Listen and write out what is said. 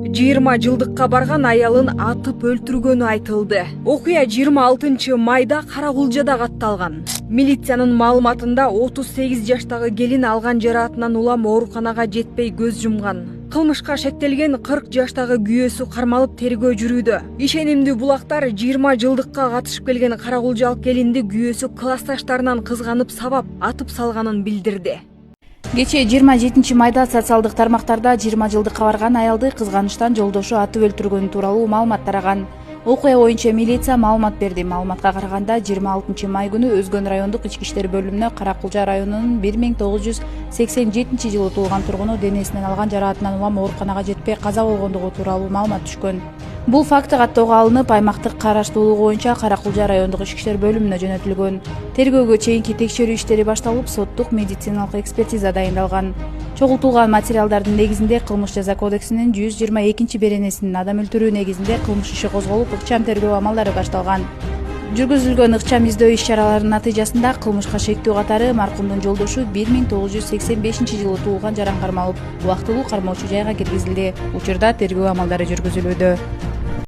20 жылдыкка барган аялын атып өлтүргөнү айтылды. Окуя 26 майда Каракулжада катталган. Милициянын маалыматында 38 жаштагы келин алган жараатынан улам ооруканага жетпей көз жумган. Кылмышка шектелген 40 жаштагы күйөөсү кармалып тергөө жүрүүдө. Ишенимдүү булактар 20 жылдыкка катышып келген каракулжалык келинди күйөөсү классташтарынан кызганып сабап атып салганын билдирди. Кечээ 27 майда социалдык тармактарда 20 жылдыкка барган аялды кызганычтан жолдошу атып өлтүргөнү тууралуу маалымат тараган. Окуя боюнча милиция маалымат берди. Маалыматка караганда 26 май күнү Өзгөн райондук ички иштер бөлүмүнө Каракулжа районунун 1987 жылы туулган тургуну денесинен алган жараатынан улам ооруканага жетпей каза болгондугу тууралуу маалымат түшкөн. Бул факты каттоого алынып, аймактык караштуулугу боюнча Каракулжа райондук ички иштер бөлүмүнө жөнөтүлгөн. Тергөөгө чейинки текшерүү иштери башталып, соттук медициналык экспертиза дайындалган. Чогултулган материалдардын негизинде Кылмыш жаза кодексинин 122 беренесинин адам өлтүрүү негизинде кылмыш иши козголуп, ыкчам тергөө амалдары башталган. Жүргүзүлгөн ыкчам издөө иш-чараларынын натыйжасында кылмышка шектүү катары маркумдун жолдошу 1985 жылы туулган жаран кармалып, убактылуу кармоочу жайга киргизилди. Учурда тергөө амалдары жүргүзүлүүдө.